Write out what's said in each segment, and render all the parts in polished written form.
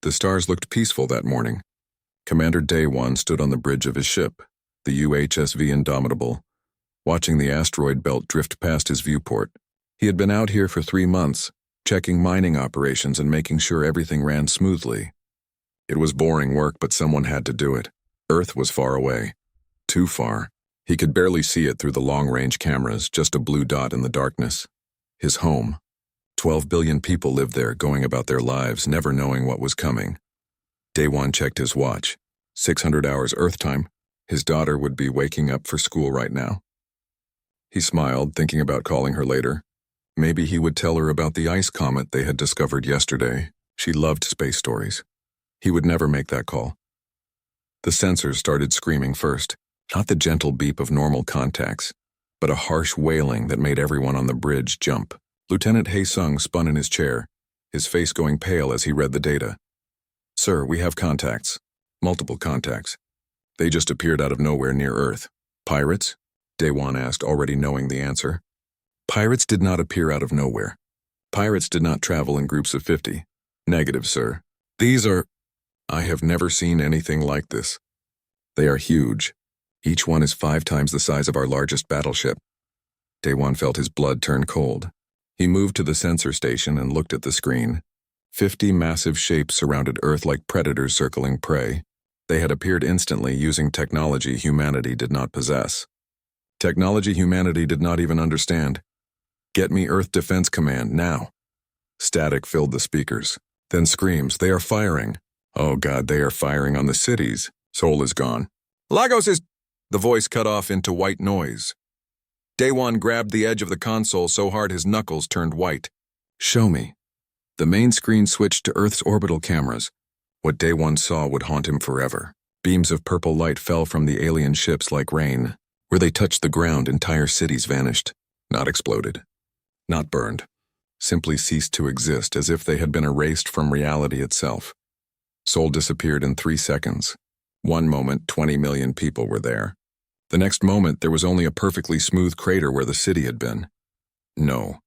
The stars looked peaceful that morning. Commander Day-One stood on the bridge of his ship, the UHSV Indomitable, watching the asteroid belt drift past his viewport. He had been out here for 3 months, checking mining operations and making sure everything ran smoothly. It was boring work, but someone had to do it. Earth was far away. Too far. He could barely see it through the long-range cameras, just a blue dot in the darkness. His home. 12 billion people lived there, going about their lives, never knowing what was coming. Day-One checked his watch. 600 hours Earth time. His daughter would be waking up for school right now. He smiled, thinking about calling her later. Maybe he would tell her about the ice comet they had discovered yesterday. She loved Space Stories. He would never make that call. The sensors started screaming first, not the gentle beep of normal contacts, but a harsh wailing that made everyone on the bridge jump. Lieutenant Hae-Sung spun in his chair, his face going pale as he read the data. "Sir, we have contacts. Multiple contacts. They just appeared out of nowhere near Earth. Pirates?" Day-One asked, already knowing the answer. "Pirates did not appear out of nowhere. Pirates did not travel in groups of 50. Negative, sir. These are... I have never seen anything like this. They are huge. Each one is 5 times the size of our largest battleship." Day-One felt his blood turn cold. He moved to the sensor station and looked at the screen. 50 massive shapes surrounded Earth like predators circling prey. They had appeared instantly using technology humanity did not possess. Technology humanity did not even understand. "Get me Earth Defense Command, now." Static filled the speakers. Then screams, "They are firing. Oh God, they are firing on the cities. Seoul is gone. Lagos is..." The voice cut off into white noise. Day-One grabbed the edge of the console so hard his knuckles turned white. "Show me." The main screen switched to Earth's orbital cameras. What Day-One saw would haunt him forever. Beams of purple light fell from the alien ships like rain. Where they touched the ground, entire cities vanished. Not exploded. Not burned. Simply ceased to exist, as if they had been erased from reality itself. Seoul disappeared in 3 seconds. One moment, 20 million people were there. The next moment, there was only a perfectly smooth crater where the city had been. "No,"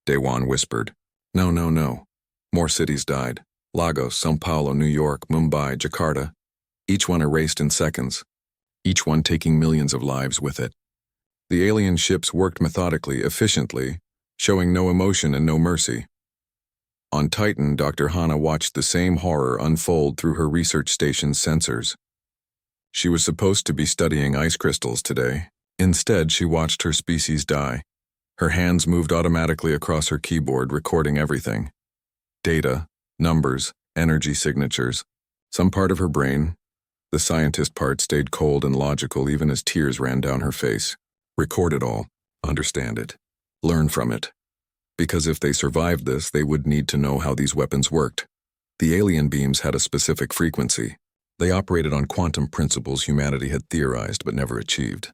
Day-One whispered. "No, no, no." More cities died. Lagos, São Paulo, New York, Mumbai, Jakarta. Each one erased in seconds. Each one taking millions of lives with it. The alien ships worked methodically, efficiently, showing no emotion and no mercy. On Titan, Dr. Hana watched the same horror unfold through her research station's sensors. She was supposed to be studying ice crystals today. Instead, she watched her species die. Her hands moved automatically across her keyboard, recording everything. Data, numbers, energy signatures. Some part of her brain, the scientist part, stayed cold and logical even as tears ran down her face. Record it all. Understand it. Learn from it. Because if they survived this, they would need to know how these weapons worked. The alien beams had a specific frequency. They operated on quantum principles humanity had theorized but never achieved.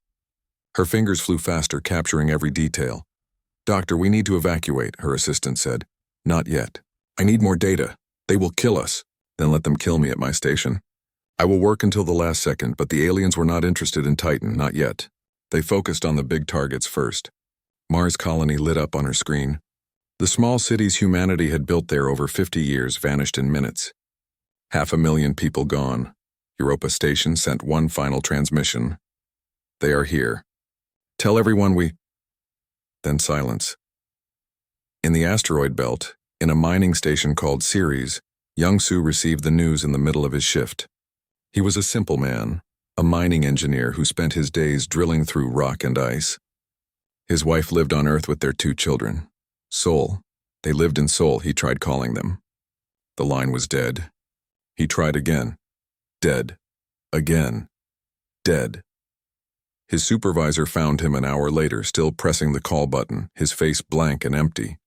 Her fingers flew faster, capturing every detail. "Doctor, we need to evacuate," her assistant said. "Not yet. I need more data. They will kill us." "Then let them kill me at my station. I will work until the last second, but the aliens were not interested in Titan, not yet. They focused on the big targets first." Mars Colony lit up on her screen. The small cities humanity had built there over 50 years vanished in minutes. 500,000 people gone. Europa Station sent one final transmission. "They are here. Tell everyone we..." Then silence. In the asteroid belt, in a mining station called Ceres, Young-Soo received the news in the middle of his shift. He was a simple man, a mining engineer who spent his days drilling through rock and ice. His wife lived on Earth with their 2 children. Seoul. They lived in Seoul, he tried calling them. The line was dead. He tried again. Dead. Again. Dead. His supervisor found him an hour later, still pressing the call button, his face blank and empty.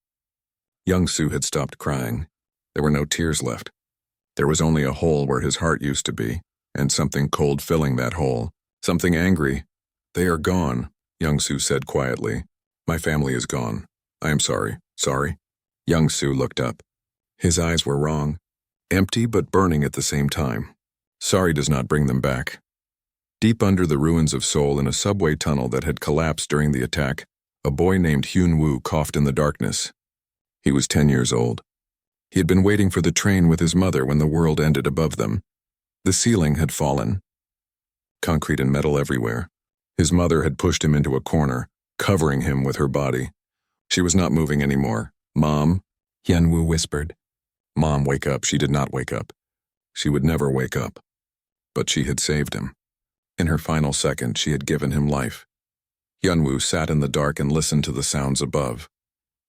Young-Soo had stopped crying. There were no tears left. There was only a hole where his heart used to be, and something cold filling that hole. Something angry. "They are gone," Young-Soo said quietly. "My family is gone. I am sorry." "Sorry?" Young-Soo looked up. His eyes were wrong. Empty but burning at the same time. Sorry does not bring them back. Deep under the ruins of Seoul, in a subway tunnel that had collapsed during the attack, a boy named Hyun-Woo coughed in the darkness. He was 10 years old. He had been waiting for the train with his mother when the world ended above them. The ceiling had fallen. Concrete and metal everywhere. His mother had pushed him into a corner, covering him with her body. She was not moving anymore. "Mom," Hyunwoo whispered. "Mom, wake up." She did not wake up. She would never wake up. But she had saved him. In her final second, she had given him life. Hyunwoo sat in the dark and listened to the sounds above.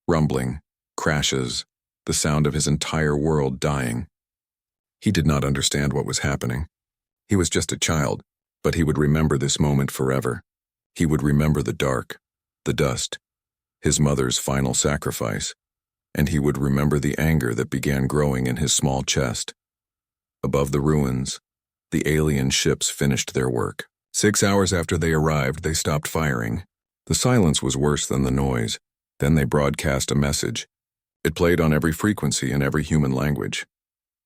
Rumbling, crashes, the sound of his entire world dying. He did not understand what was happening. He was just a child, but he would remember this moment forever. He would remember the dark, the dust, his mother's final sacrifice, and he would remember the anger that began growing in his small chest. Above the ruins, the alien ships finished their work. 6 hours after they arrived, they stopped firing. The silence was worse than the noise. Then they broadcast a message. It played on every frequency in every human language.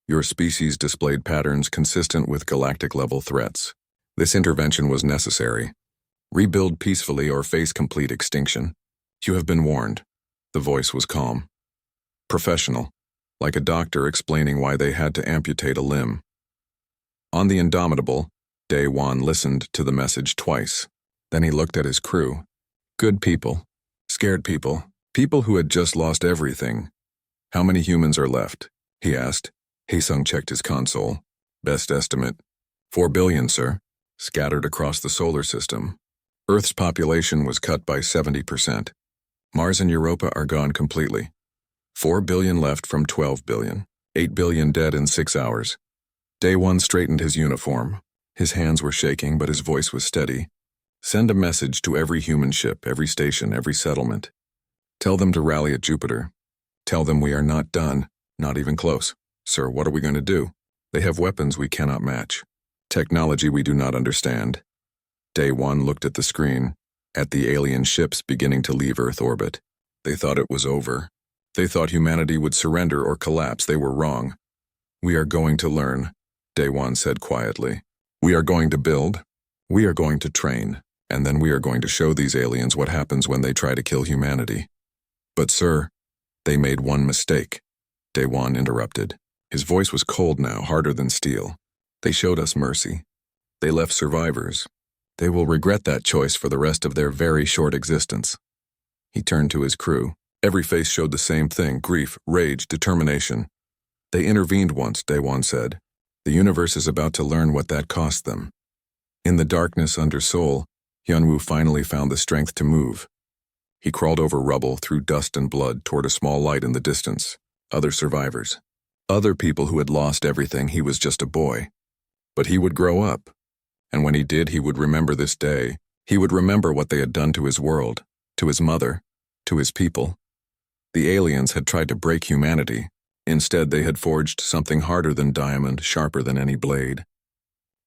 Your species displayed patterns consistent with galactic-level threats. This intervention was necessary. Rebuild peacefully or face complete extinction. You have been warned. The voice was calm. Professional, like a doctor explaining why they had to amputate a limb. On the Indomitable, Dae-won listened to the message twice. Then he looked at his crew. Good people. Scared people. People who had just lost everything. "How many humans are left?" he asked. Haesung checked his console. "Best estimate, 4 billion, sir. Scattered across the solar system. Earth's population was cut by 70%. Mars and Europa are gone completely. 4 billion left from 12 billion. 8 billion dead in 6 hours. Dae-won straightened his uniform. His hands were shaking, but his voice was steady. "Send a message to every human ship, every station, every settlement. Tell them to rally at Jupiter. Tell them we are not done, not even close. Sir, what are we going to do? They have weapons we cannot match. Technology we do not understand." Dae-won looked at the screen, at the alien ships beginning to leave Earth orbit. They thought it was over. They thought humanity would surrender or collapse. They were wrong. "We are going to learn," Dae-won said quietly. "We are going to build. We are going to train. And then we are going to show these aliens what happens when they try to kill humanity." "But sir, they made one mistake," Dae-won interrupted. His voice was cold now, harder than steel. "They showed us mercy. They left survivors. They will regret that choice for the rest of their very short existence." He turned to his crew. Every face showed the same thing: grief, rage, determination. "They intervened once," Dae-won said. "The universe is about to learn what that cost them." In the darkness under Seoul, Hyunwoo finally found the strength to move. He crawled over rubble, through dust and blood, toward a small light in the distance. Other survivors. Other people who had lost everything. He was just a boy. But he would grow up. And when he did, he would remember this day. He would remember what they had done to his world, to his mother, to his people. The aliens had tried to break humanity. Instead, they had forged something harder than diamond, sharper than any blade.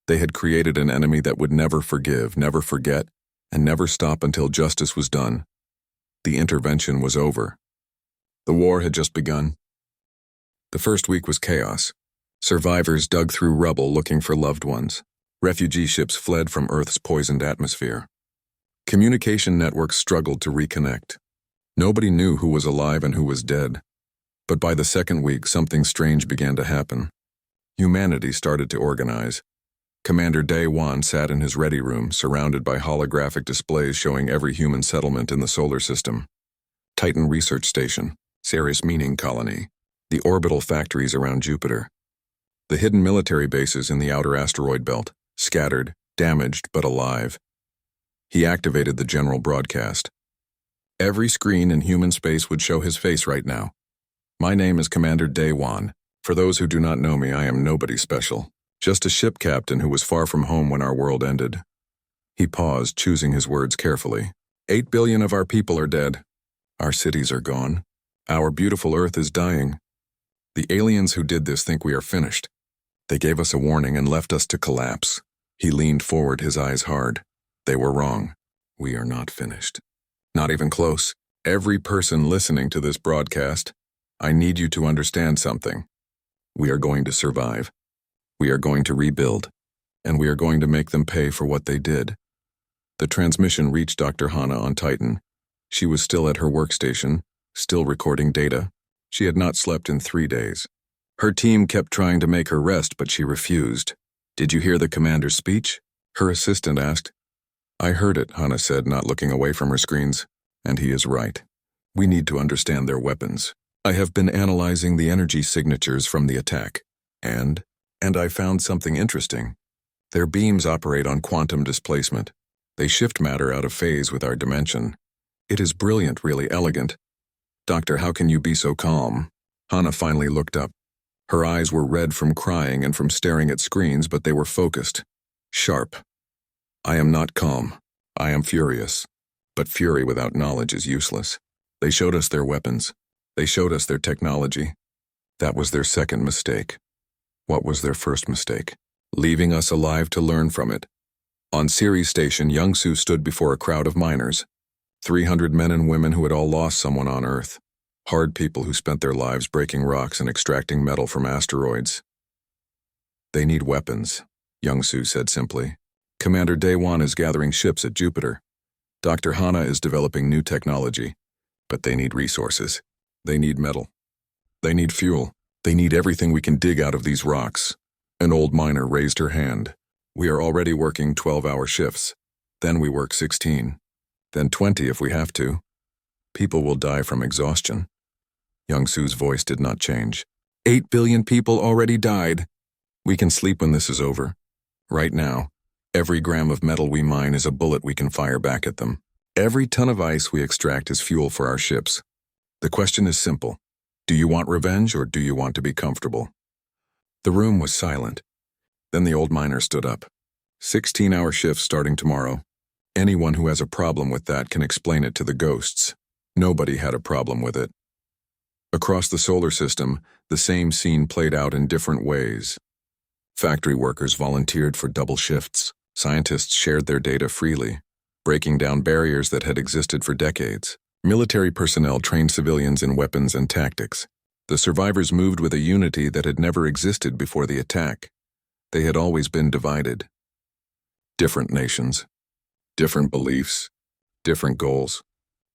They had created an enemy that would never forgive, never forget, and never stop until justice was done. The intervention was over. The war had just begun. The first week was chaos. Survivors dug through rubble looking for loved ones. Refugee ships fled from Earth's poisoned atmosphere. Communication networks struggled to reconnect. Nobody knew who was alive and who was dead. But by the second week, something strange began to happen. Humanity started to organize. Commander Dae-won sat in his ready room, surrounded by holographic displays showing every human settlement in the solar system. Titan Research Station, Ceres Meaning Colony, the orbital factories around Jupiter. The hidden military bases in the outer asteroid belt, scattered, damaged, but alive. He activated the general broadcast. Every screen in human space would show his face right now. "My name is Commander Dae-won. For those who do not know me, I am nobody special. Just a ship captain who was far from home when our world ended." He paused, choosing his words carefully. 8 billion of our people are dead. Our cities are gone. Our beautiful Earth is dying. The aliens who did this think we are finished. They gave us a warning and left us to collapse. He leaned forward, his eyes hard. They were wrong. We are not finished. Not even close. Every person listening to this broadcast, I need you to understand something. We are going to survive. We are going to rebuild. And we are going to make them pay for what they did. The transmission reached Dr. Hana on Titan. She was still at her workstation, still recording data. She had not slept in 3 days. Her team kept trying to make her rest, but she refused. "Did you hear the commander's speech?" her assistant asked. "I heard it," Hannah said, not looking away from her screens. "And he is right. We need to understand their weapons. I have been analyzing the energy signatures from the attack. And I found something interesting. Their beams operate on quantum displacement. They shift matter out of phase with our dimension. It is brilliant, really elegant." "Doctor, how can you be so calm?" Hannah finally looked up. Her eyes were red from crying and from staring at screens, but they were focused, sharp. "I am not calm. I am furious. But fury without knowledge is useless. They showed us their weapons. They showed us their technology. That was their second mistake. What was their first mistake? Leaving us alive to learn from it." On Ceres Station, Young-Soo stood before a crowd of miners. 300 men and women who had all lost someone on Earth. Hard people who spent their lives breaking rocks and extracting metal from asteroids. "They need weapons," Young-Soo said simply. "Commander Daewon is gathering ships at Jupiter. Dr. Hana is developing new technology. But they need resources. They need metal. They need fuel. They need everything we can dig out of these rocks." An old miner raised her hand. "We are already working 12-hour shifts. Then we work 16. Then 20 if we have to. People will die from exhaustion." Young-Soo's voice did not change. 8 billion people already died. We can sleep when this is over. Right now, every gram of metal we mine is a bullet we can fire back at them. Every ton of ice we extract is fuel for our ships. The question is simple. Do you want revenge or do you want to be comfortable? The room was silent. Then the old miner stood up. 16-hour shifts starting tomorrow. Anyone who has a problem with that can explain it to the ghosts. Nobody had a problem with it. Across the solar system, the same scene played out in different ways. Factory workers volunteered for double shifts. Scientists shared their data freely, breaking down barriers that had existed for decades. Military personnel trained civilians in weapons and tactics. The survivors moved with a unity that had never existed before the attack. They had always been divided. Different nations, different beliefs, different goals.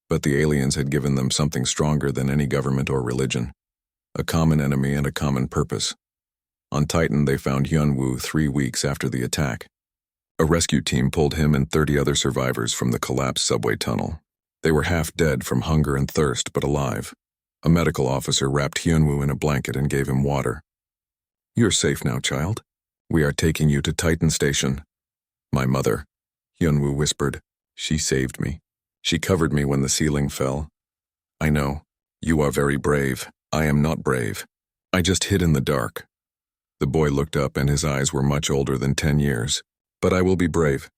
But the aliens had given them something stronger than any government or religion. A common enemy and a common purpose. On Titan, they found Hyun-woo 3 weeks after the attack. A rescue team pulled him and 30 other survivors from the collapsed subway tunnel. They were half dead from hunger and thirst, but alive. A medical officer wrapped Hyun-woo in a blanket and gave him water. "You're safe now, child. We are taking you to Titan Station." "My mother," Hyun-woo whispered. "She saved me. She covered me when the ceiling fell." "I know. You are very brave. I am not brave. I just hid in the dark." The boy looked up and his eyes were much older than 10 years. "But I will be brave.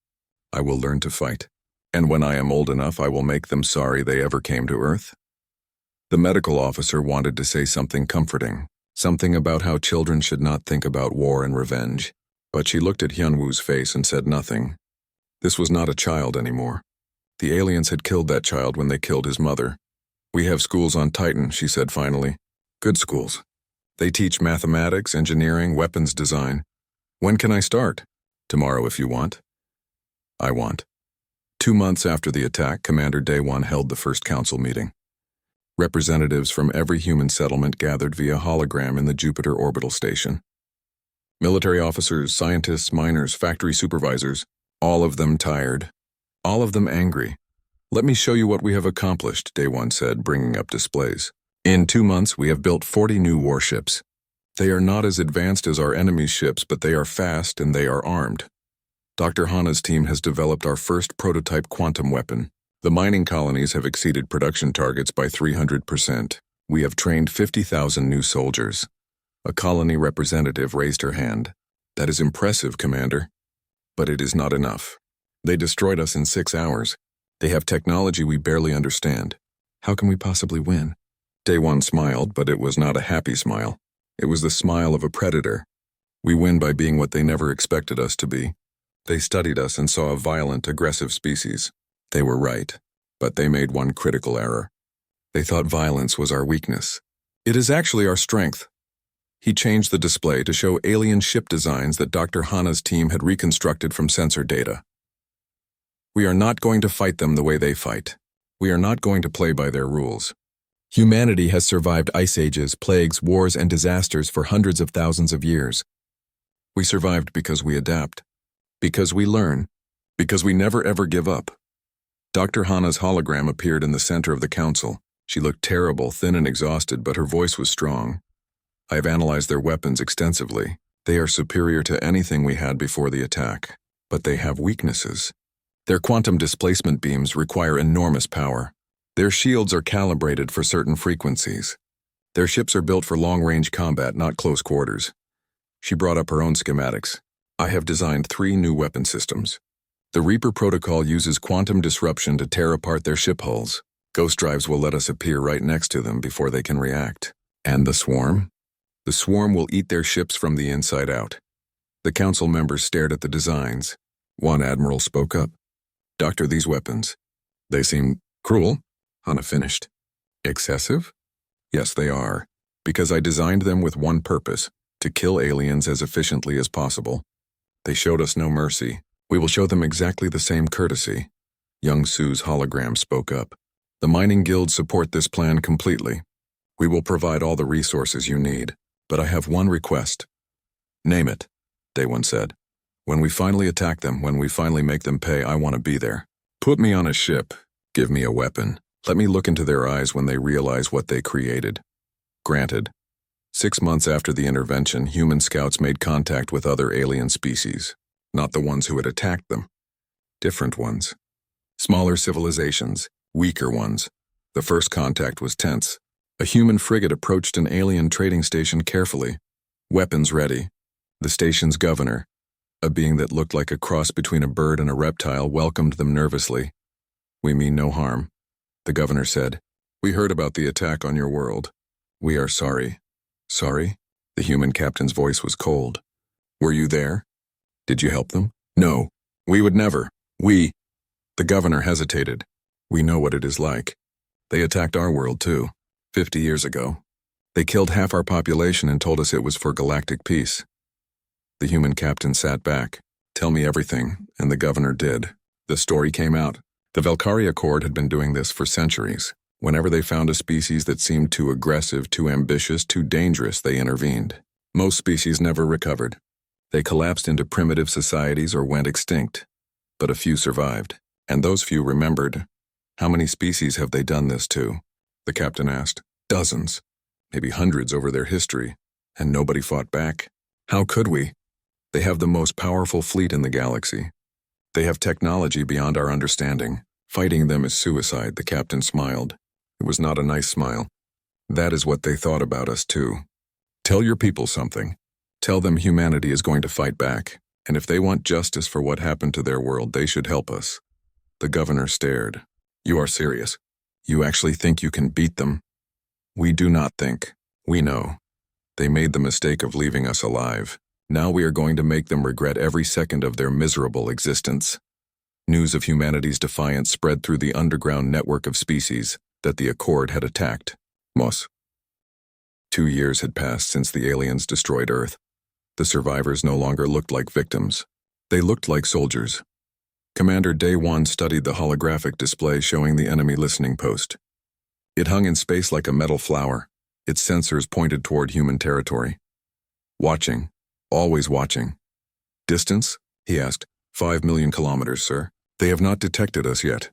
I will learn to fight. And when I am old enough, I will make them sorry they ever came to Earth." The medical officer wanted to say something comforting, something about how children should not think about war and revenge. But she looked at Hyun-woo's face and said nothing. This was not a child anymore. The aliens had killed that child when they killed his mother. "We have schools on Titan," she said finally. "Good schools. They teach mathematics, engineering, weapons design. When can I start?" "Tomorrow if you want." "I want." 2 months after the attack, Commander Daewon held the first council meeting. Representatives from every human settlement gathered via hologram in the Jupiter orbital station. Military officers, scientists, miners, factory supervisors, all of them tired. All of them angry. "Let me show you what we have accomplished," Daewon said, bringing up displays. "In 2 months, we have built 40 new warships. They are not as advanced as our enemy's ships, but they are fast and they are armed. Dr. Hana's team has developed our first prototype quantum weapon. The mining colonies have exceeded production targets by 300%. We have trained 50,000 new soldiers." A colony representative raised her hand. "That is impressive, Commander. But it is not enough. They destroyed us in 6 hours. They have technology we barely understand. How can we possibly win?" Daewon smiled, but it was not a happy smile. It was the smile of a predator. "We win by being what they never expected us to be. They studied us and saw a violent, aggressive species. They were right, but they made one critical error. They thought violence was our weakness. It is actually our strength." He changed the display to show alien ship designs that Dr. Hana's team had reconstructed from sensor data. "We are not going to fight them the way they fight. We are not going to play by their rules. Humanity has survived ice ages, plagues, wars, and disasters for hundreds of thousands of years. We survived because we adapt, because we learn, because we never ever give up. Dr. Hana's hologram appeared in the center of the council. She looked terrible, thin and exhausted, but her voice was strong. I have analyzed their weapons extensively. They are superior to anything we had before the attack, but they have weaknesses. Their quantum displacement beams require enormous power. Their shields are calibrated for certain frequencies. Their ships are built for long-range combat, not close quarters. She brought up her own schematics. I have designed 3 new weapon systems. The Reaper protocol uses quantum disruption to tear apart their ship hulls. Ghost drives will let us appear right next to them before they can react. And the swarm? The swarm will eat their ships from the inside out. The council members stared at the designs. One admiral spoke up. Doctor, these weapons. They seem cruel, Hana finished. Excessive? Yes, they are. Because I designed them with one purpose, to kill aliens as efficiently as possible. They showed us no mercy. We will show them exactly the same courtesy. Young Sue's hologram spoke up. The mining guilds support this plan completely. We will provide all the resources you need, but I have one request. Name it, Day1 said. When we finally attack them, when we finally make them pay, I want to be there. Put me on a ship. Give me a weapon. Let me look into their eyes when they realize what they created. Granted. 6 months after the intervention, human scouts made contact with other alien species. Not the ones who had attacked them. Different ones. Smaller civilizations, weaker ones. The first contact was tense. A human frigate approached an alien trading station carefully. Weapons ready. The station's governor, a being that looked like a cross between a bird and a reptile, welcomed them nervously. We mean no harm, the governor said. We heard about the attack on your world. We are sorry. Sorry? The human captain's voice was cold. Were you there? Did you help them? No. We would never. We. The governor hesitated. We know what it is like. They attacked our world too, 50 years ago. They killed half our population and told us it was for galactic peace. The human captain sat back. Tell me everything, and the governor did. The story came out. The Valkyria Accord had been doing this for centuries. Whenever they found a species that seemed too aggressive, too ambitious, too dangerous, they intervened. Most species never recovered. They collapsed into primitive societies or went extinct. But a few survived, and those few remembered. How many species have they done this to? The captain asked. Dozens, maybe hundreds over their history, and nobody fought back. How could we? They have the most powerful fleet in the galaxy. They have technology beyond our understanding. Fighting them is suicide, the captain smiled. It was not a nice smile. That is what they thought about us too. Tell your people something. Tell them humanity is going to fight back, and if they want justice for what happened to their world, they should help us. The governor stared. You are serious? You actually think you can beat them? We do not think. We know. They made the mistake of leaving us alive. Now we are going to make them regret every second of their miserable existence. News of humanity's defiance spread through the underground network of species that the Accord had attacked. Moss. 2 years had passed since the aliens destroyed Earth. The survivors no longer looked like victims. They looked like soldiers. Commander Day1 studied the holographic display showing the enemy listening post. It hung in space like a metal flower. Its sensors pointed toward human territory. Watching. Always watching. Distance? He asked. 5 million kilometers, sir. They have not detected us yet.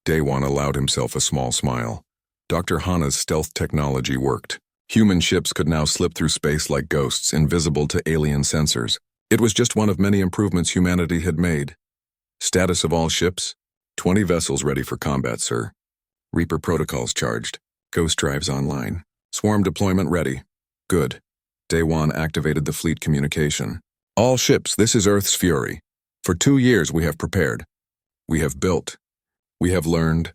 Day1 allowed himself a small smile. Dr. Hana's stealth technology worked. Human ships could now slip through space like ghosts, invisible to alien sensors. It was just one of many improvements humanity had made. Status of all ships? 20 vessels ready for combat, sir. Reaper protocols charged. Ghost drives online. Swarm deployment ready. Good. Day1 activated the fleet communication. All ships, this is Earth's fury. For 2 years we have prepared. We have built. We have learned.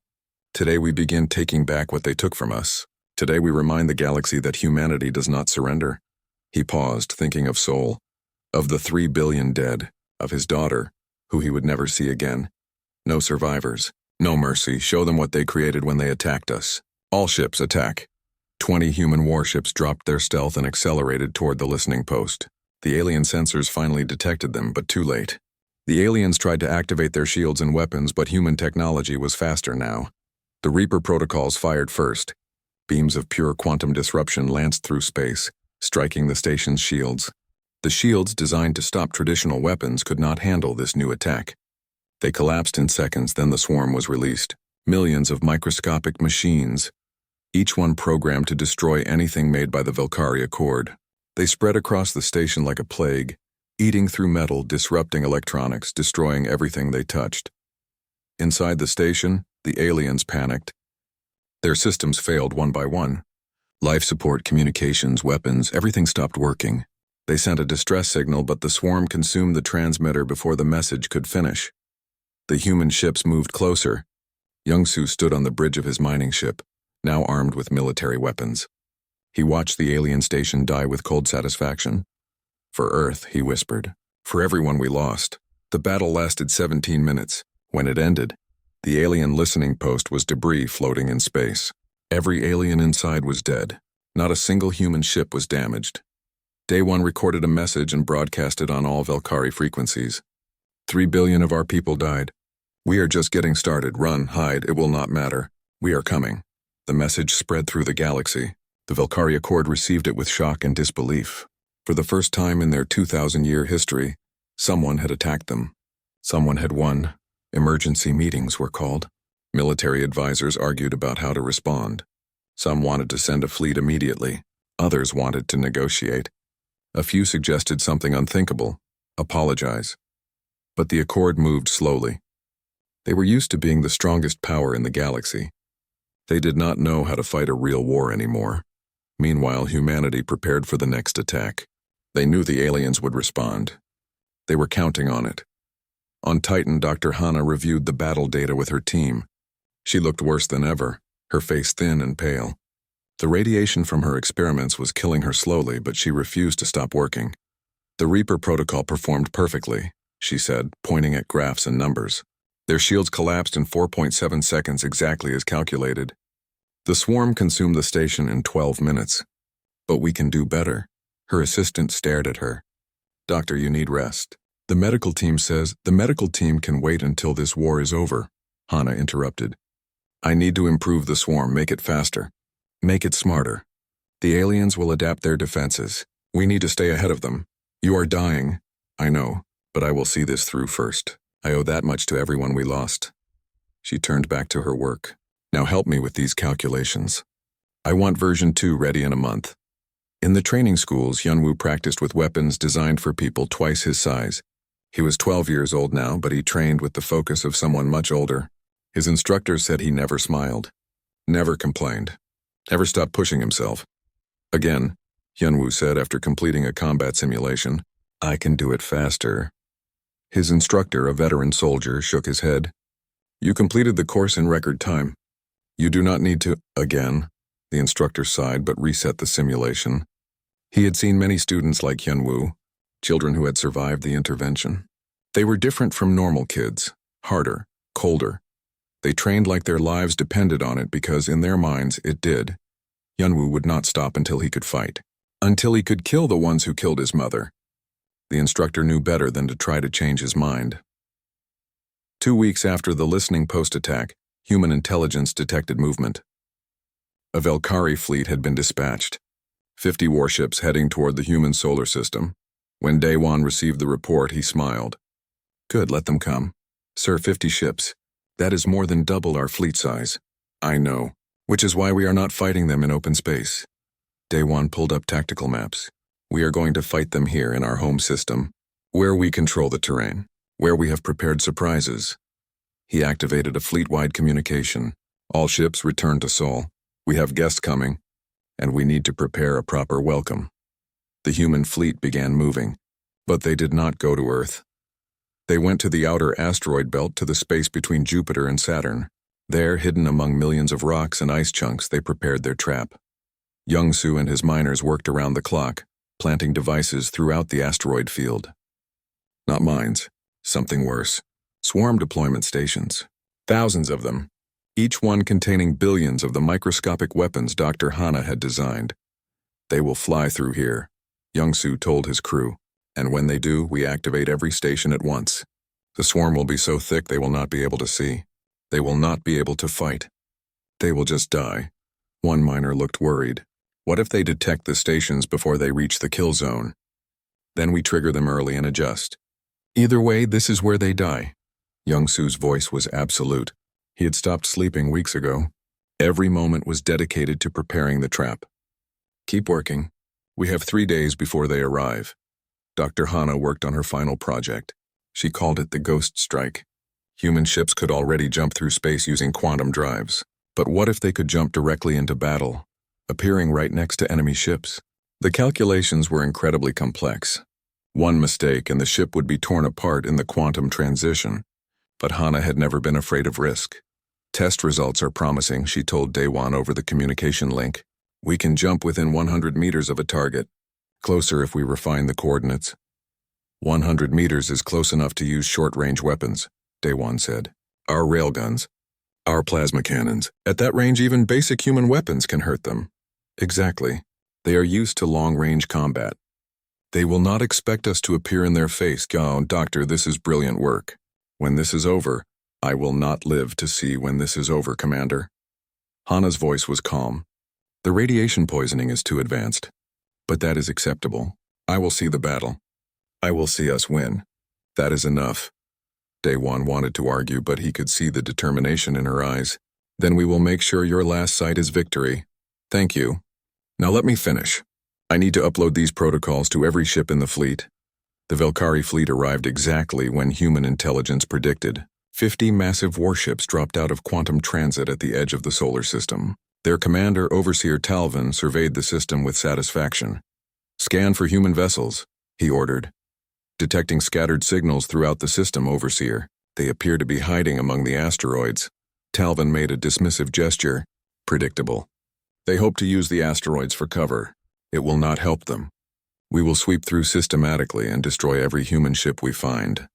Today we begin taking back what they took from us. Today we remind the galaxy that humanity does not surrender. He paused, thinking of Sol, of the 3 billion dead, of his daughter, who he would never see again. No survivors, no mercy. Show them what they created when they attacked us. All ships attack. 20 human warships dropped their stealth and accelerated toward the listening post. The alien sensors finally detected them, but too late. The aliens tried to activate their shields and weapons, but human technology was faster now. The Reaper protocols fired first. Beams of pure quantum disruption lanced through space, striking the station's shields. The shields designed to stop traditional weapons could not handle this new attack. They collapsed in seconds, then the swarm was released. Millions of microscopic machines, each one programmed to destroy anything made by the Valkyrie Accord. They spread across the station like a plague, eating through metal, disrupting electronics, destroying everything they touched. Inside the station, the aliens panicked. Their systems failed one by one. Life support, communications, weapons, everything stopped working. They sent a distress signal, but the swarm consumed the transmitter before the message could finish. The human ships moved closer. Young-Soo stood on the bridge of his mining ship, now armed with military weapons. He watched the alien station die with cold satisfaction. "For Earth," he whispered. "For everyone we lost." The battle lasted 17 minutes. When it ended, the alien listening post was debris floating in space. Every alien inside was dead. Not a single human ship was damaged. Day 1 recorded a message and broadcast it on all Valkyrie frequencies. 3 billion of our people died. We are just getting started. Run, hide, it will not matter. We are coming. The message spread through the galaxy. The Valkyrie Accord received it with shock and disbelief. For the first time in their 2,000-year history, someone had attacked them. Someone had won. Emergency meetings were called. Military advisors argued about how to respond. Some wanted to send a fleet immediately. Others wanted to negotiate. A few suggested something unthinkable: apologize. But the Accord moved slowly. They were used to being the strongest power in the galaxy. They did not know how to fight a real war anymore. Meanwhile, humanity prepared for the next attack. They knew the aliens would respond. They were counting on it. On Titan, Dr. Hana reviewed the battle data with her team. She looked worse than ever, her face thin and pale. The radiation from her experiments was killing her slowly, but she refused to stop working. "The Reaper protocol performed perfectly," she said, pointing at graphs and numbers. "Their shields collapsed in 4.7 seconds, exactly as calculated. The swarm consumed the station in 12 minutes. But we can do better." Her assistant stared at her. "Doctor, you need rest." "The medical team says the medical team can wait until this war is over," Hana interrupted. "I need to improve the swarm, make it faster. Make it smarter. The aliens will adapt their defenses. We need to stay ahead of them. You are dying, I know, but I will see this through first. I owe that much to everyone we lost." She turned back to her work. "Now help me with these calculations. I want version 2 ready in a month." In the training schools, Hyunwoo practiced with weapons designed for people twice his size. He was 12 years old now, but he trained with the focus of someone much older. His instructors said he never smiled, never complained, never stopped pushing himself. "Again," Hyunwoo said after completing a combat simulation, "I can do it faster." His instructor, a veteran soldier, shook his head. "You completed the course in record time. You do not need to." Again, the instructor sighed but reset the simulation. He had seen many students like Hyunwoo, children who had survived the intervention. They were different from normal kids, harder, colder. They trained like their lives depended on it because in their minds it did. Hyunwoo would not stop until he could fight, until he could kill the ones who killed his mother. The instructor knew better than to try to change his mind. 2 weeks after the listening post attack, human intelligence detected movement. A Valkyrie fleet had been dispatched, 50 warships heading toward the human solar system. When Daewon received the report, he smiled. "Good, let them come. Sir, 50 ships. That is more than double our fleet size." "I know, which is why we are not fighting them in open space." Daewon pulled up tactical maps. "We are going to fight them here in our home system, where we control the terrain, where we have prepared surprises." He activated a fleet-wide communication. "All ships return to Seoul. We have guests coming, and we need to prepare a proper welcome." The human fleet began moving, but they did not go to Earth. They went to the outer asteroid belt, to the space between Jupiter and Saturn. There, hidden among millions of rocks and ice chunks, they prepared their trap. Young-Soo and his miners worked around the clock, planting devices throughout the asteroid field. Not mines, something worse. Swarm deployment stations. Thousands of them, each one containing billions of the microscopic weapons Dr. Hana had designed. "They will fly through here," Young-Soo told his crew. "And when they do, we activate every station at once. The swarm will be so thick they will not be able to see. They will not be able to fight. They will just die, One miner looked worried. What if they detect the stations before they reach the kill zone? Then we trigger them early and adjust. Either way, this is where they die. Young Su's voice was absolute. He had stopped sleeping weeks ago. Every moment was dedicated to preparing the trap. Keep working. We have 3 days before they arrive. Dr. Hana worked on her final project. She called it the Ghost Strike. Human ships could already jump through space using quantum drives. But what if they could jump directly into battle, appearing right next to enemy ships? The calculations were incredibly complex. One mistake and the ship would be torn apart in the quantum transition. But Hana had never been afraid of risk. Test results are promising, she told Daewon over the communication link. We can jump within 100 meters of a target. Closer if we refine the coordinates. 100 meters is close enough to use short-range weapons, Daewon said. Our railguns, our plasma cannons. At that range, even basic human weapons can hurt them. Exactly. They are used to long-range combat. They will not expect us to appear in their face. Oh, Doctor, this is brilliant work. When this is over, I will not live to see when this is over, Commander. Hana's voice was calm. The radiation poisoning is too advanced. But that is acceptable. I will see the battle. I will see us win. That is enough. Daewon wanted to argue, but he could see the determination in her eyes. Then we will make sure your last sight is victory. Thank you. Now let me finish. I need to upload these protocols to every ship in the fleet. The Velkari fleet arrived exactly when human intelligence predicted. 50 massive warships dropped out of quantum transit at the edge of the solar system. Their commander, Overseer Talvin, surveyed the system with satisfaction. Scan for human vessels, he ordered. Detecting scattered signals throughout the system, Overseer. They appear to be hiding among the asteroids. Talvin made a dismissive gesture. Predictable. They hope to use the asteroids for cover. It will not help them. We will sweep through systematically and destroy every human ship we find.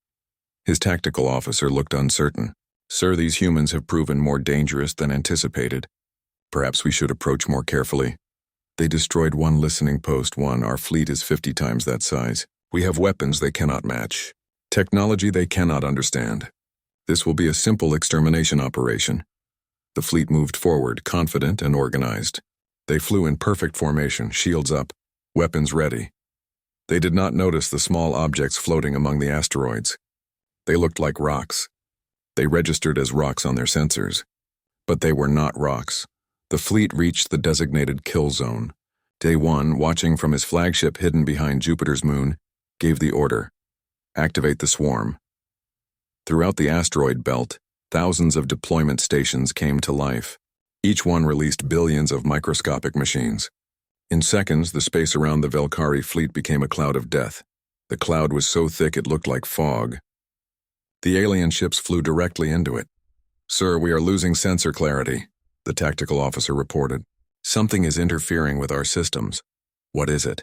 His tactical officer looked uncertain. Sir, these humans have proven more dangerous than anticipated. Perhaps we should approach more carefully. They destroyed one listening post. Our fleet is 50 times that size. We have weapons they cannot match. Technology they cannot understand. This will be a simple extermination operation. The fleet moved forward, confident and organized. They flew in perfect formation, shields up, weapons ready. They did not notice the small objects floating among the asteroids. They looked like rocks. They registered as rocks on their sensors. But they were not rocks. The fleet reached the designated kill zone. Daewon, watching from his flagship hidden behind Jupiter's moon, gave the order. Activate the swarm. Throughout the asteroid belt, thousands of deployment stations came to life. Each one released billions of microscopic machines. In seconds, the space around the Velkari fleet became a cloud of death. The cloud was so thick it looked like fog. The alien ships flew directly into it. Sir, we are losing sensor clarity, the tactical officer reported. Something is interfering with our systems. What is it?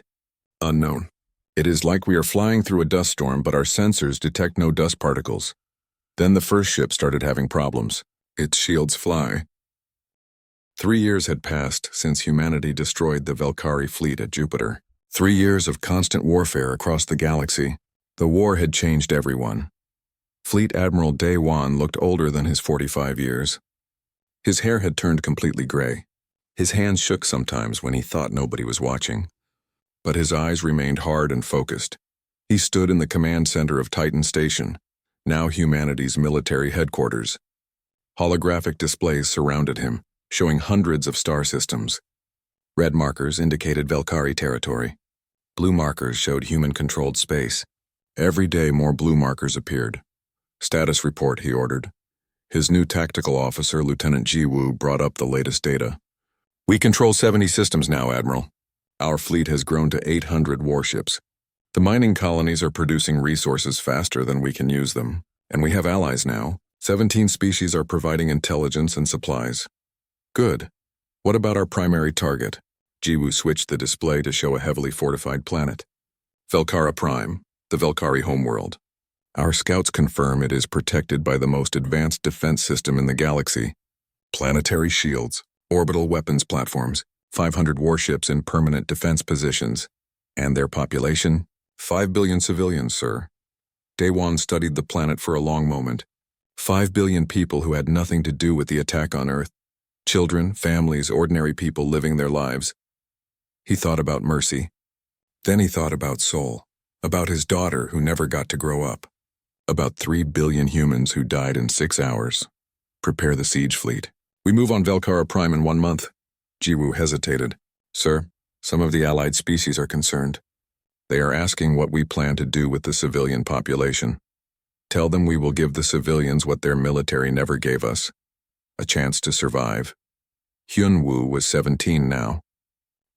Unknown. It is like we are flying through a dust storm, but our sensors detect no dust particles. Then the first ship started having problems. Its shields fly. 3 years had passed since humanity destroyed the Velkari fleet at Jupiter. 3 years of constant warfare across the galaxy. The war had changed everyone. Fleet Admiral Daewon looked older than his 45 years. His hair had turned completely gray. His hands shook sometimes when he thought nobody was watching. But his eyes remained hard and focused. He stood in the command center of Titan Station, now humanity's military headquarters. Holographic displays surrounded him, showing hundreds of star systems. Red markers indicated Velkari territory. Blue markers showed human-controlled space. Every day more blue markers appeared. Status report, he ordered. His new tactical officer, Lieutenant Jiwoo, brought up the latest data. We control 70 systems now, Admiral. Our fleet has grown to 800 warships. The mining colonies are producing resources faster than we can use them. And we have allies now. 17 species are providing intelligence and supplies. Good. What about our primary target? Jiwoo switched the display to show a heavily fortified planet. Velkara Prime, the Velkari homeworld. Our scouts confirm it is protected by the most advanced defense system in the galaxy. Planetary shields, orbital weapons platforms, 500 warships in permanent defense positions. And their population? 5 billion civilians, sir. Daewon studied the planet for a long moment. 5 billion people who had nothing to do with the attack on Earth. Children, families, ordinary people living their lives. He thought about Mercy. Then he thought about Sol, about his daughter who never got to grow up, about 3 billion humans who died in 6 hours. Prepare the siege fleet. We move on Velkara Prime in 1 month. Jiwoo hesitated. Sir, some of the allied species are concerned. They are asking what we plan to do with the civilian population. Tell them we will give the civilians what their military never gave us. A chance to survive. Hyun-woo was 17 now.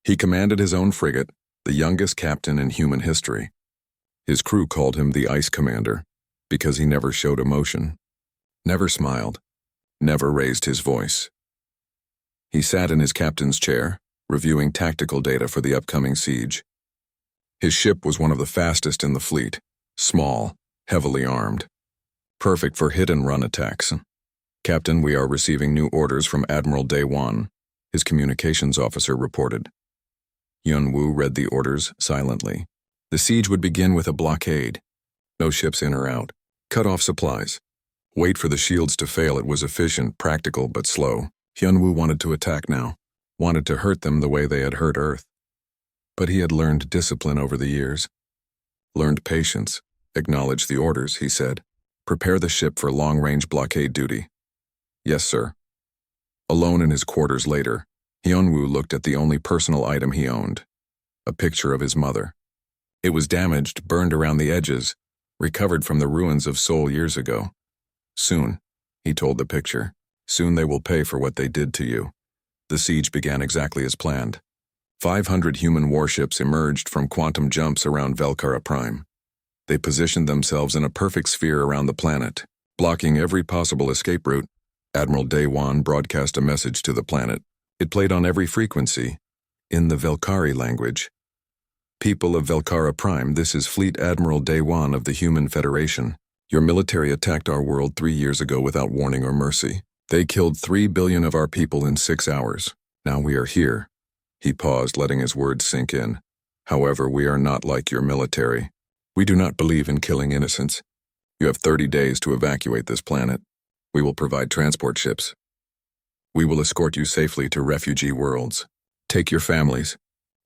He commanded his own frigate, the youngest captain in human history. His crew called him the Ice Commander because he never showed emotion, never smiled, never raised his voice. He sat in his captain's chair, reviewing tactical data for the upcoming siege. His ship was one of the fastest in the fleet, small, heavily armed, perfect for hit-and-run attacks. Captain, we are receiving new orders from Admiral Daewon, his communications officer reported. Hyun-woo read the orders silently. The siege would begin with a blockade. No ships in or out. Cut off supplies. Wait for the shields to fail. It was efficient, practical, but slow. Hyun-woo wanted to attack now, wanted to hurt them the way they had hurt Earth. But he had learned discipline over the years. Learned patience. Acknowledge the orders, he said. Prepare the ship for long-range blockade duty. Yes, sir. Alone in his quarters later, Hyun-woo looked at the only personal item he owned. A picture of his mother. It was damaged, burned around the edges, recovered from the ruins of Seoul years ago. Soon, he told the picture, soon they will pay for what they did to you. The siege began exactly as planned. 500 human warships emerged from quantum jumps around Velkara Prime. They positioned themselves in a perfect sphere around the planet, blocking every possible escape route. Admiral Daewon broadcast a message to the planet. It played on every frequency, in the Velkari language. People of Velkara Prime, this is Fleet Admiral Daewon of the Human Federation. Your military attacked our world 3 years ago without warning or mercy. They killed 3 billion of our people in 6 hours. Now we are here. He paused, letting his words sink in. However, we are not like your military. We do not believe in killing innocents. You have 30 days to evacuate this planet. We will provide transport ships. We will escort you safely to refugee worlds. Take your families.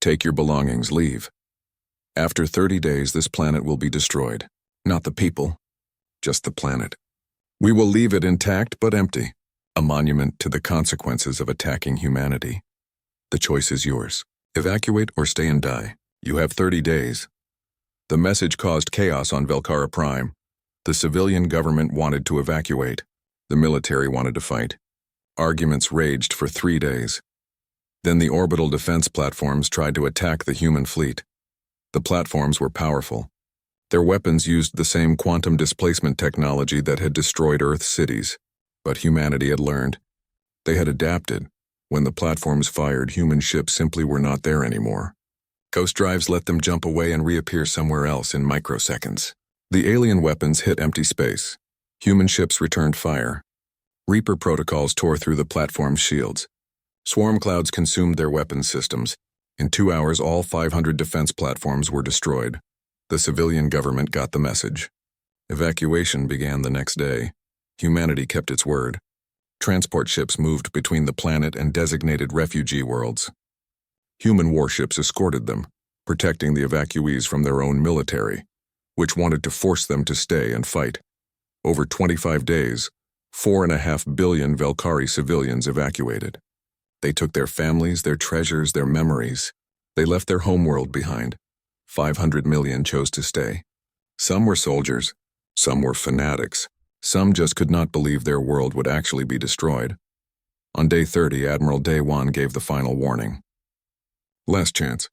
Take your belongings. Leave. After 30 days, this planet will be destroyed. Not the people, just the planet. We will leave it intact but empty, a monument to the consequences of attacking humanity. The choice is yours. Evacuate or stay and die. You have 30 days. The message caused chaos on Velkara Prime. The civilian government wanted to evacuate. The military wanted to fight. Arguments raged for 3 days. Then the orbital defense platforms tried to attack the human fleet. The platforms were powerful. Their weapons used the same quantum displacement technology that had destroyed Earth's cities. But humanity had learned. They had adapted. When the platforms fired, human ships simply were not there anymore. Ghost drives let them jump away and reappear somewhere else in microseconds. The alien weapons hit empty space. Human ships returned fire. Reaper protocols tore through the platform's shields. Swarm clouds consumed their weapons systems. In 2 hours, all 500 defense platforms were destroyed. The civilian government got the message. Evacuation began the next day. Humanity kept its word. Transport ships moved between the planet and designated refugee worlds. Human warships escorted them, protecting the evacuees from their own military, which wanted to force them to stay and fight. Over 25 days, 4.5 billion Velkari civilians evacuated. They took their families, their treasures, their memories. They left their homeworld behind. 500 million chose to stay. Some were soldiers, some were fanatics, some just could not believe their world would actually be destroyed. On day 30, Admiral Daewon gave the final warning. Last chance.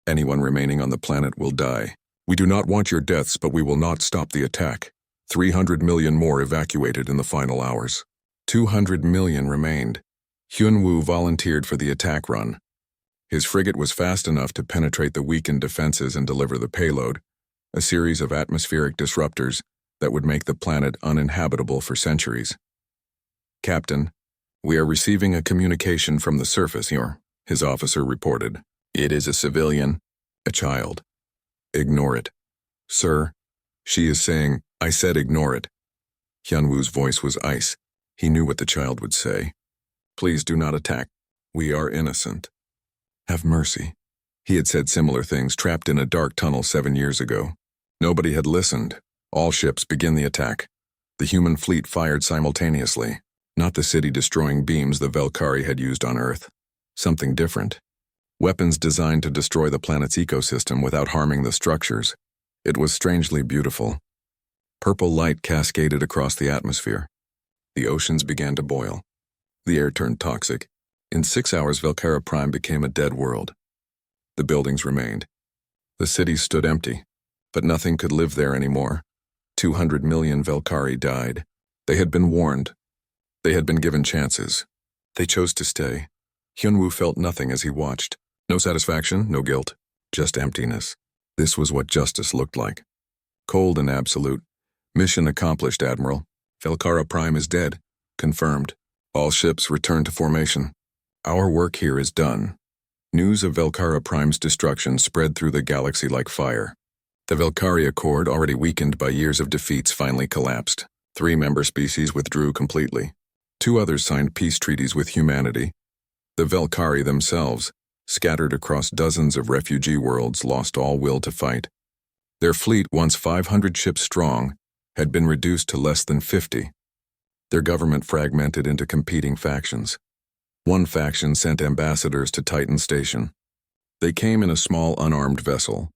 Anyone remaining on the planet will die. We do not want your deaths, but we will not stop the attack. 300 million more evacuated in the final hours. 200 million remained. Hyun-woo volunteered for the attack run. His frigate was fast enough to penetrate the weakened defenses and deliver the payload, a series of atmospheric disruptors that would make the planet uninhabitable for centuries. Captain, we are receiving a communication from the surface here, his officer reported. It is a civilian, a child. Ignore it. Sir, she is saying, I said ignore it. Hyun-woo's voice was ice. He knew what the child would say. Please do not attack. We are innocent. Have mercy. He had said similar things trapped in a dark tunnel 7 years ago. Nobody had listened. All ships begin the attack. The human fleet fired simultaneously, not the city-destroying beams the Velkari had used on Earth. Something different. Weapons designed to destroy the planet's ecosystem without harming the structures. It was strangely beautiful. Purple light cascaded across the atmosphere. The oceans began to boil. The air turned toxic. In 6 hours, Velkara Prime became a dead world. The buildings remained. The cities stood empty, but nothing could live there anymore. 200 million Velkari died. They had been warned. They had been given chances. They chose to stay. Hyunwoo felt nothing as he watched. No satisfaction, no guilt, just emptiness. This was what justice looked like. Cold and absolute. Mission accomplished, Admiral. Velkara Prime is dead. Confirmed. All ships return to formation. Our work here is done. News of Velkara Prime's destruction spread through the galaxy like fire. The Velkari Accord, already weakened by years of defeats, finally collapsed. 3 member species withdrew completely. 2 others signed peace treaties with humanity. The Velkari themselves, scattered across dozens of refugee worlds, lost all will to fight. Their fleet, once 500 ships strong, had been reduced to less than 50. Their government fragmented into competing factions. One faction sent ambassadors to Titan Station. They came in a small unarmed vessel,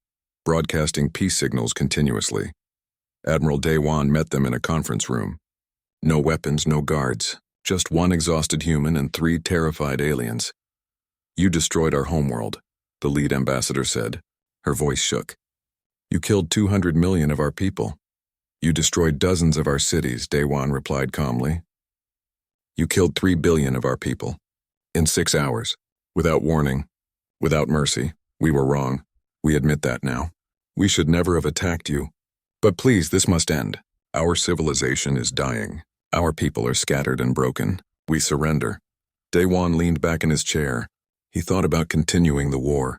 broadcasting peace signals continuously. Admiral Daewon met them in a conference room. No weapons, no guards, just 1 exhausted human and 3 terrified aliens. You destroyed our homeworld, the lead ambassador said. Her voice shook. You killed 200 million of our people. You destroyed dozens of our cities, Daewon replied calmly. You killed 3 billion of our people. In 6 hours, without warning, without mercy. We were wrong. We admit that now. We should never have attacked you. But please, this must end. Our civilization is dying. Our people are scattered and broken. We surrender. Daewon leaned back in his chair. He thought about continuing the war,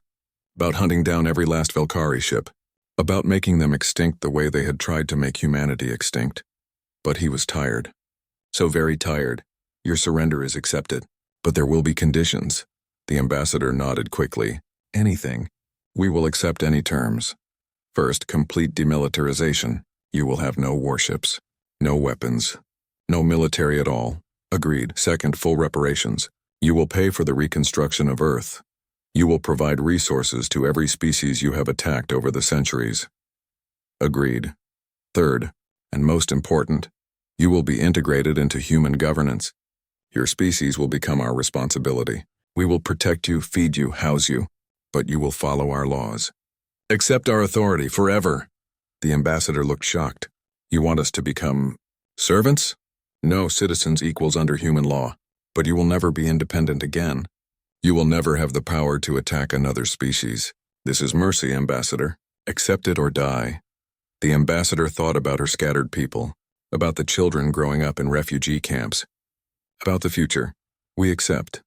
about hunting down every last Velkari ship, about making them extinct the way they had tried to make humanity extinct. But he was tired. So very tired. Your surrender is accepted. But there will be conditions. The ambassador nodded quickly. Anything. We will accept any terms. First, complete demilitarization. You will have no warships, no weapons, no military at all. Agreed. Second, full reparations. You will pay for the reconstruction of Earth. You will provide resources to every species you have attacked over the centuries. Agreed. Third, and most important, you will be integrated into human governance. Your species will become our responsibility. We will protect you, feed you, house you, but you will follow our laws. Accept our authority forever. The ambassador looked shocked. You want us to become servants? No, citizens equals under human law, but you will never be independent again. You will never have the power to attack another species. This is mercy, Ambassador. Accept it or die. The ambassador thought about her scattered people, about the children growing up in refugee camps, about the future. We accept.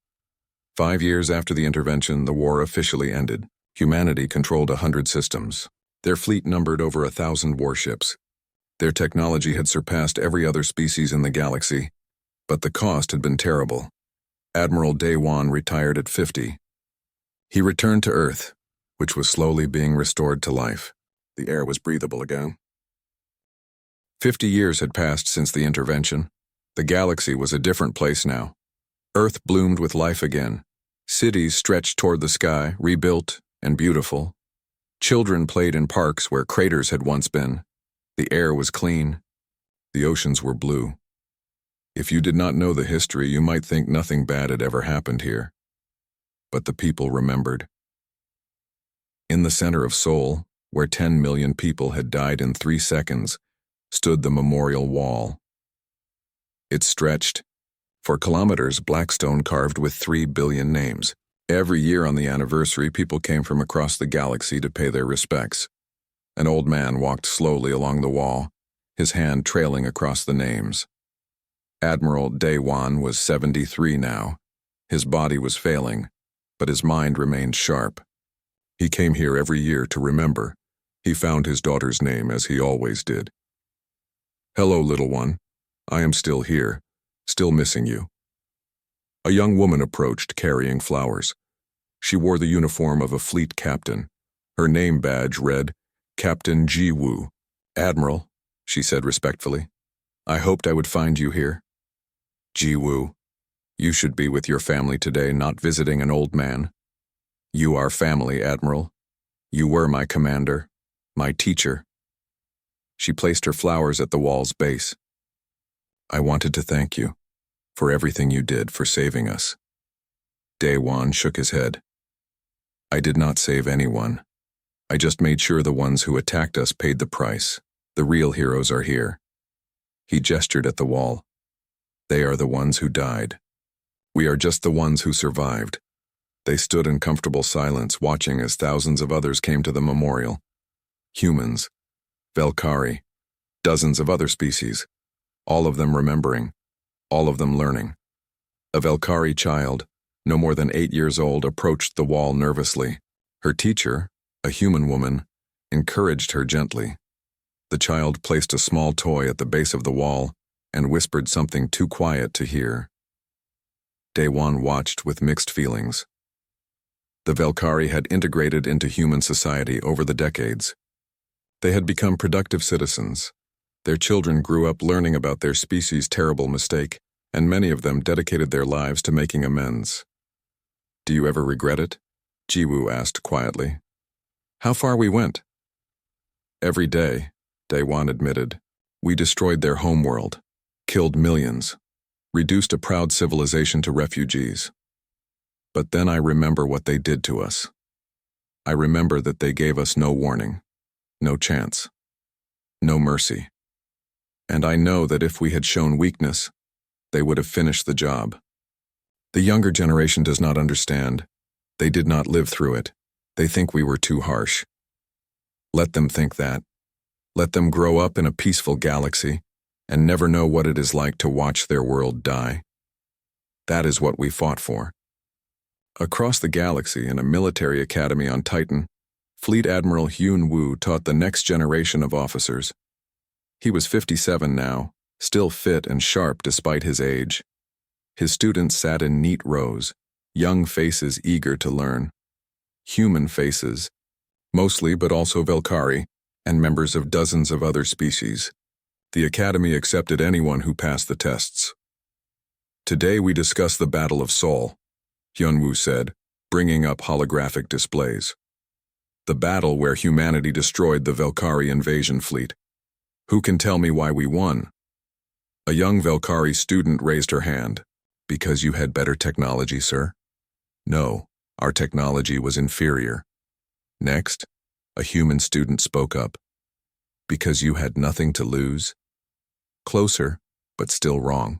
5 years after the intervention, the war officially ended. Humanity controlled 100 systems. Their fleet numbered over 1,000 warships. Their technology had surpassed every other species in the galaxy, but the cost had been terrible. Admiral Daewon retired at 50. He returned to Earth, which was slowly being restored to life. The air was breathable again. 50 years had passed since the intervention. The galaxy was a different place now. Earth bloomed with life again. Cities stretched toward the sky, rebuilt and beautiful. Children played in parks where craters had once been. The air was clean. The oceans were blue. If you did not know the history, you might think nothing bad had ever happened here. But the people remembered. In the center of Seoul, where 10 million people had died in 3 seconds, stood the memorial wall. It stretched. For kilometers, black stone carved with 3 billion names. Every year on the anniversary, people came from across the galaxy to pay their respects. An old man walked slowly along the wall, his hand trailing across the names. Admiral Daewon was 73 now. His body was failing, but his mind remained sharp. He came here every year to remember. He found his daughter's name as he always did. Hello, little one. I am still here, still missing you. A young woman approached, carrying flowers. She wore the uniform of a fleet captain. Her name badge read, Captain Ji Woo. "Admiral," she said respectfully, "I hoped I would find you here." "Ji Woo, you should be with your family today, not visiting an old man." "You are family, Admiral. You were my commander, my teacher." She placed her flowers at the wall's base. "I wanted to thank you for everything you did for saving us." Daewon shook his head. "I did not save anyone. I just made sure the ones who attacked us paid the price. The real heroes are here." He gestured at the wall. "They are the ones who died. We are just the ones who survived." They stood in comfortable silence, watching as thousands of others came to the memorial. Humans, Velkari, dozens of other species, all of them remembering, all of them learning. A Velkari child, no more than 8 years old, approached the wall nervously. Her teacher, a human woman, encouraged her gently. The child placed a small toy at the base of the wall and whispered something too quiet to hear. Daewon watched with mixed feelings. The Velkari had integrated into human society over the decades. They had become productive citizens. Their children grew up learning about their species' terrible mistake, and many of them dedicated their lives to making amends. "Do you ever regret it?" Jiwoo asked quietly. "How far we went?" "Every day," Daewon admitted. "We destroyed their homeworld, killed millions, reduced a proud civilization to refugees. But then I remember what they did to us. I remember that they gave us no warning, no chance, no mercy. And I know that if we had shown weakness, they would have finished the job. The younger generation does not understand. They did not live through it. They think we were too harsh. Let them think that. Let them grow up in a peaceful galaxy and never know what it is like to watch their world die. That is what we fought for." Across the galaxy, in a military academy on Titan, Fleet Admiral Hyun Woo taught the next generation of officers. He was 57 now, still fit and sharp despite his age. His students sat in neat rows, young faces eager to learn. Human faces, mostly but also Velkari, and members of dozens of other species. The Academy accepted anyone who passed the tests. "Today we discuss the Battle of Seoul," Hyunwoo said, bringing up holographic displays. "The battle where humanity destroyed the Velkari invasion fleet. Who can tell me why we won?" A young Velkari student raised her hand. "Because you had better technology, sir?" "No, our technology was inferior." Next, a human student spoke up. "Because you had nothing to lose?" Closer, but still wrong.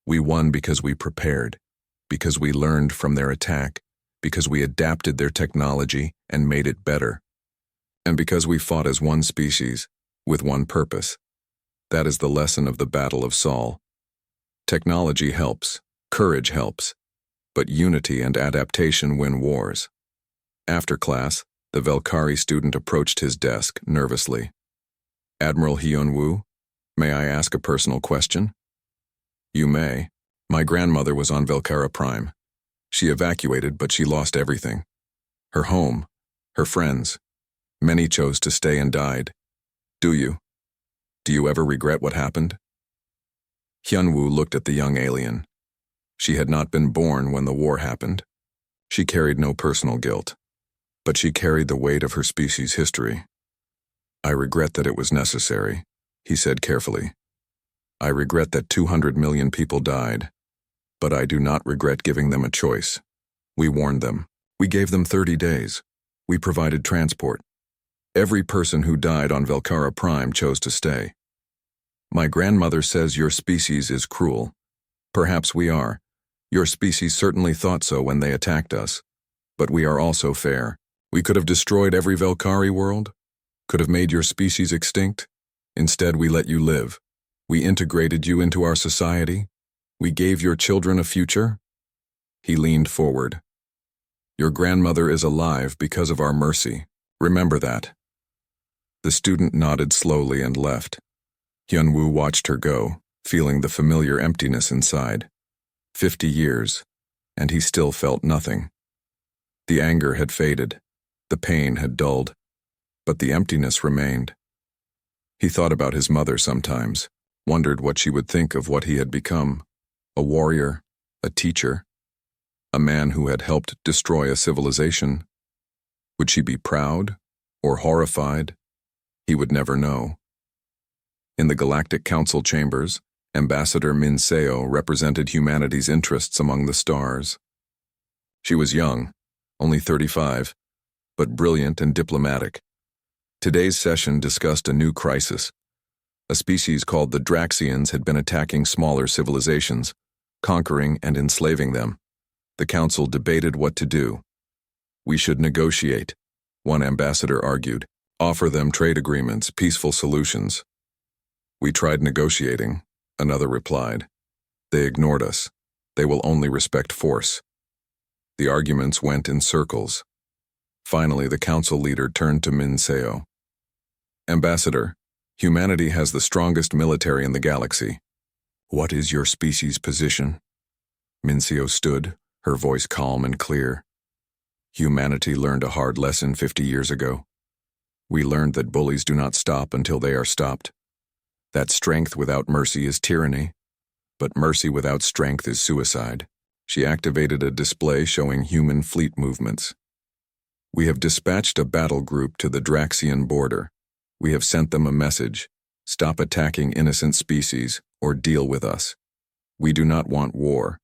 "We won because we prepared, because we learned from their attack, because we adapted their technology and made it better, and because we fought as one species, with one purpose. That is the lesson of the Battle of Seoul. Technology helps, courage helps, but unity and adaptation win wars." After class, the Velkari student approached his desk nervously. "Admiral Hyunwoo, may I ask a personal question?" "You may. My grandmother was on Velkara Prime. She evacuated, but she lost everything. Her home, her friends. Many chose to stay and died. Do you? Do you ever regret what happened?" Hyunwoo looked at the young alien. She had not been born when the war happened. She carried no personal guilt, but she carried the weight of her species' history. "I regret that it was necessary," he said carefully. "I regret that 200 million people died, but I do not regret giving them a choice. We warned them. We gave them 30 days. We provided transport. Every person who died on Velkara Prime chose to stay. My grandmother says your species is cruel. Perhaps we are. Your species certainly thought so when they attacked us. But we are also fair. We could have destroyed every Velkari world, could have made your species extinct. Instead, we let you live. We integrated you into our society. We gave your children a future." He leaned forward. "Your grandmother is alive because of our mercy. Remember that." The student nodded slowly and left. Hyunwoo watched her go, feeling the familiar emptiness inside. 50 years, and he still felt nothing. The anger had faded, the pain had dulled, but the emptiness remained. He thought about his mother sometimes, wondered what she would think of what he had become, a warrior, a teacher, a man who had helped destroy a civilization. Would she be proud or horrified? He would never know. In the Galactic Council chambers, Ambassador Min Seo represented humanity's interests among the stars. She was young, only 35, but brilliant and diplomatic. Today's session discussed a new crisis. A species called the Draxians had been attacking smaller civilizations, conquering and enslaving them. The council debated what to do. "We should negotiate," one ambassador argued. "Offer them trade agreements, peaceful solutions." "We tried negotiating," another replied. "They ignored us. They will only respect force." The arguments went in circles. Finally, the council leader turned to Min Seo. "Ambassador, humanity has the strongest military in the galaxy. What is your species' position?" Min Seo stood, her voice calm and clear. "Humanity learned a hard lesson 50 years ago. We learned that bullies do not stop until they are stopped. That strength without mercy is tyranny, but mercy without strength is suicide." She activated a display showing human fleet movements. "We have dispatched a battle group to the Draxian border. We have sent them a message: stop attacking innocent species or deal with us. We do not want war,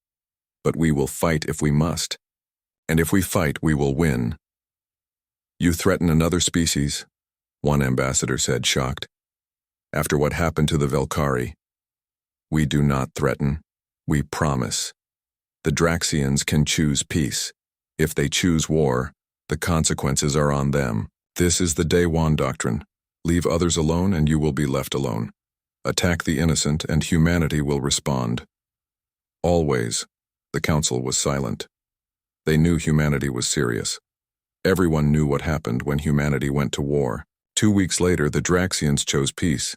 but we will fight if we must. And if we fight, we will win." "You threaten another species," one ambassador said, shocked. "After what happened to the Velkari." "We do not threaten. We promise. The Draxians can choose peace. If they choose war, the consequences are on them. This is the Day One doctrine. Leave others alone and you will be left alone. Attack the innocent and humanity will respond." Always, the council was silent. They knew humanity was serious. Everyone knew what happened when humanity went to war. 2 weeks later, the Draxians chose peace.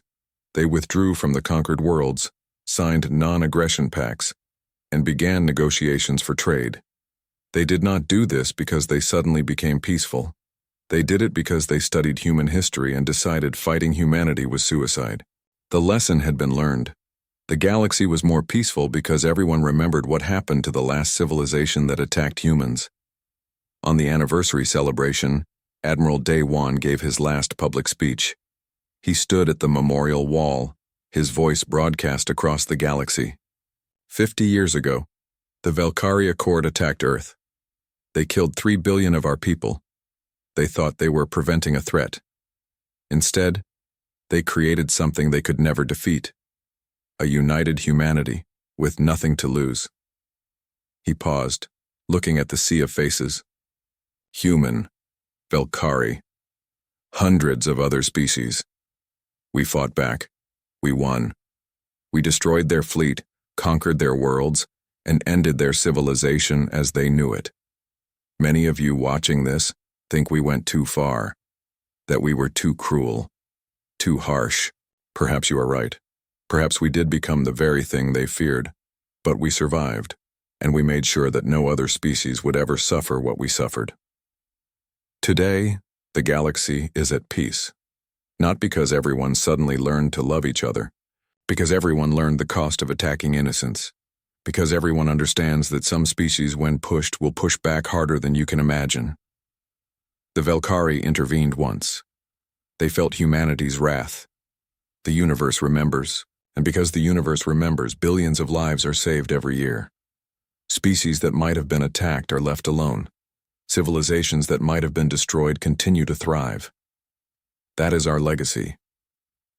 They withdrew from the conquered worlds, signed non-aggression pacts, and began negotiations for trade. They did not do this because they suddenly became peaceful. They did it because they studied human history and decided fighting humanity was suicide. The lesson had been learned. The galaxy was more peaceful because everyone remembered what happened to the last civilization that attacked humans. On the anniversary celebration, Admiral Day One gave his last public speech. He stood at the memorial wall, his voice broadcast across the galaxy. 50 years ago, the Velkari Accord attacked Earth. They killed 3 billion of our people. They thought they were preventing a threat. Instead, they created something they could never defeat: a united humanity with nothing to lose. He paused, looking at the sea of faces. Human, Velkari, hundreds of other species. We fought back. We won. We destroyed their fleet, conquered their worlds, and ended their civilization as they knew it. Many of you watching this think we went too far, that we were too cruel, too harsh. Perhaps you are right. Perhaps we did become the very thing they feared, but we survived, and we made sure that no other species would ever suffer what we suffered. Today, the galaxy is at peace. Not because everyone suddenly learned to love each other, because everyone learned the cost of attacking innocence, because everyone understands that some species, when pushed, will push back harder than you can imagine. The Velkari intervened once. They felt humanity's wrath. The universe remembers, and because the universe remembers, billions of lives are saved every year. Species that might have been attacked are left alone. Civilizations that might have been destroyed continue to thrive. That is our legacy.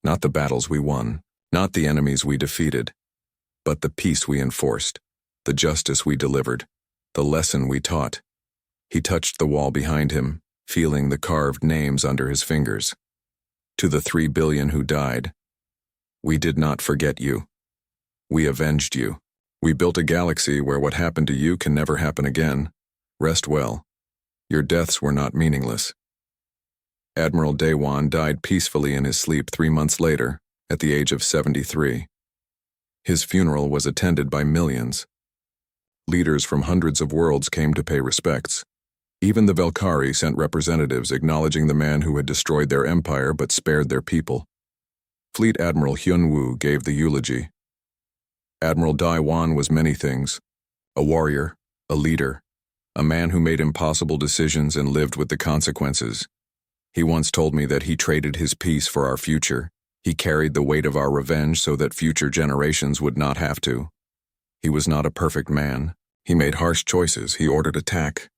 Not the battles we won, not the enemies we defeated, but the peace we enforced, the justice we delivered, the lesson we taught. He touched the wall behind him, feeling the carved names under his fingers. To the 3 billion who died, we did not forget you. We avenged you. We built a galaxy where what happened to you can never happen again. Rest well. Your deaths were not meaningless. Admiral Day One died peacefully in his sleep 3 months later, at the age of 73. His funeral was attended by millions. Leaders from hundreds of worlds came to pay respects. Even the Velkari sent representatives acknowledging the man who had destroyed their empire but spared their people. Fleet Admiral Hyun Woo gave the eulogy. Admiral Dai Wan was many things: a warrior, a leader, a man who made impossible decisions and lived with the consequences. He once told me that he traded his peace for our future. He carried the weight of our revenge so that future generations would not have to. He was not a perfect man. He made harsh choices. He ordered attack.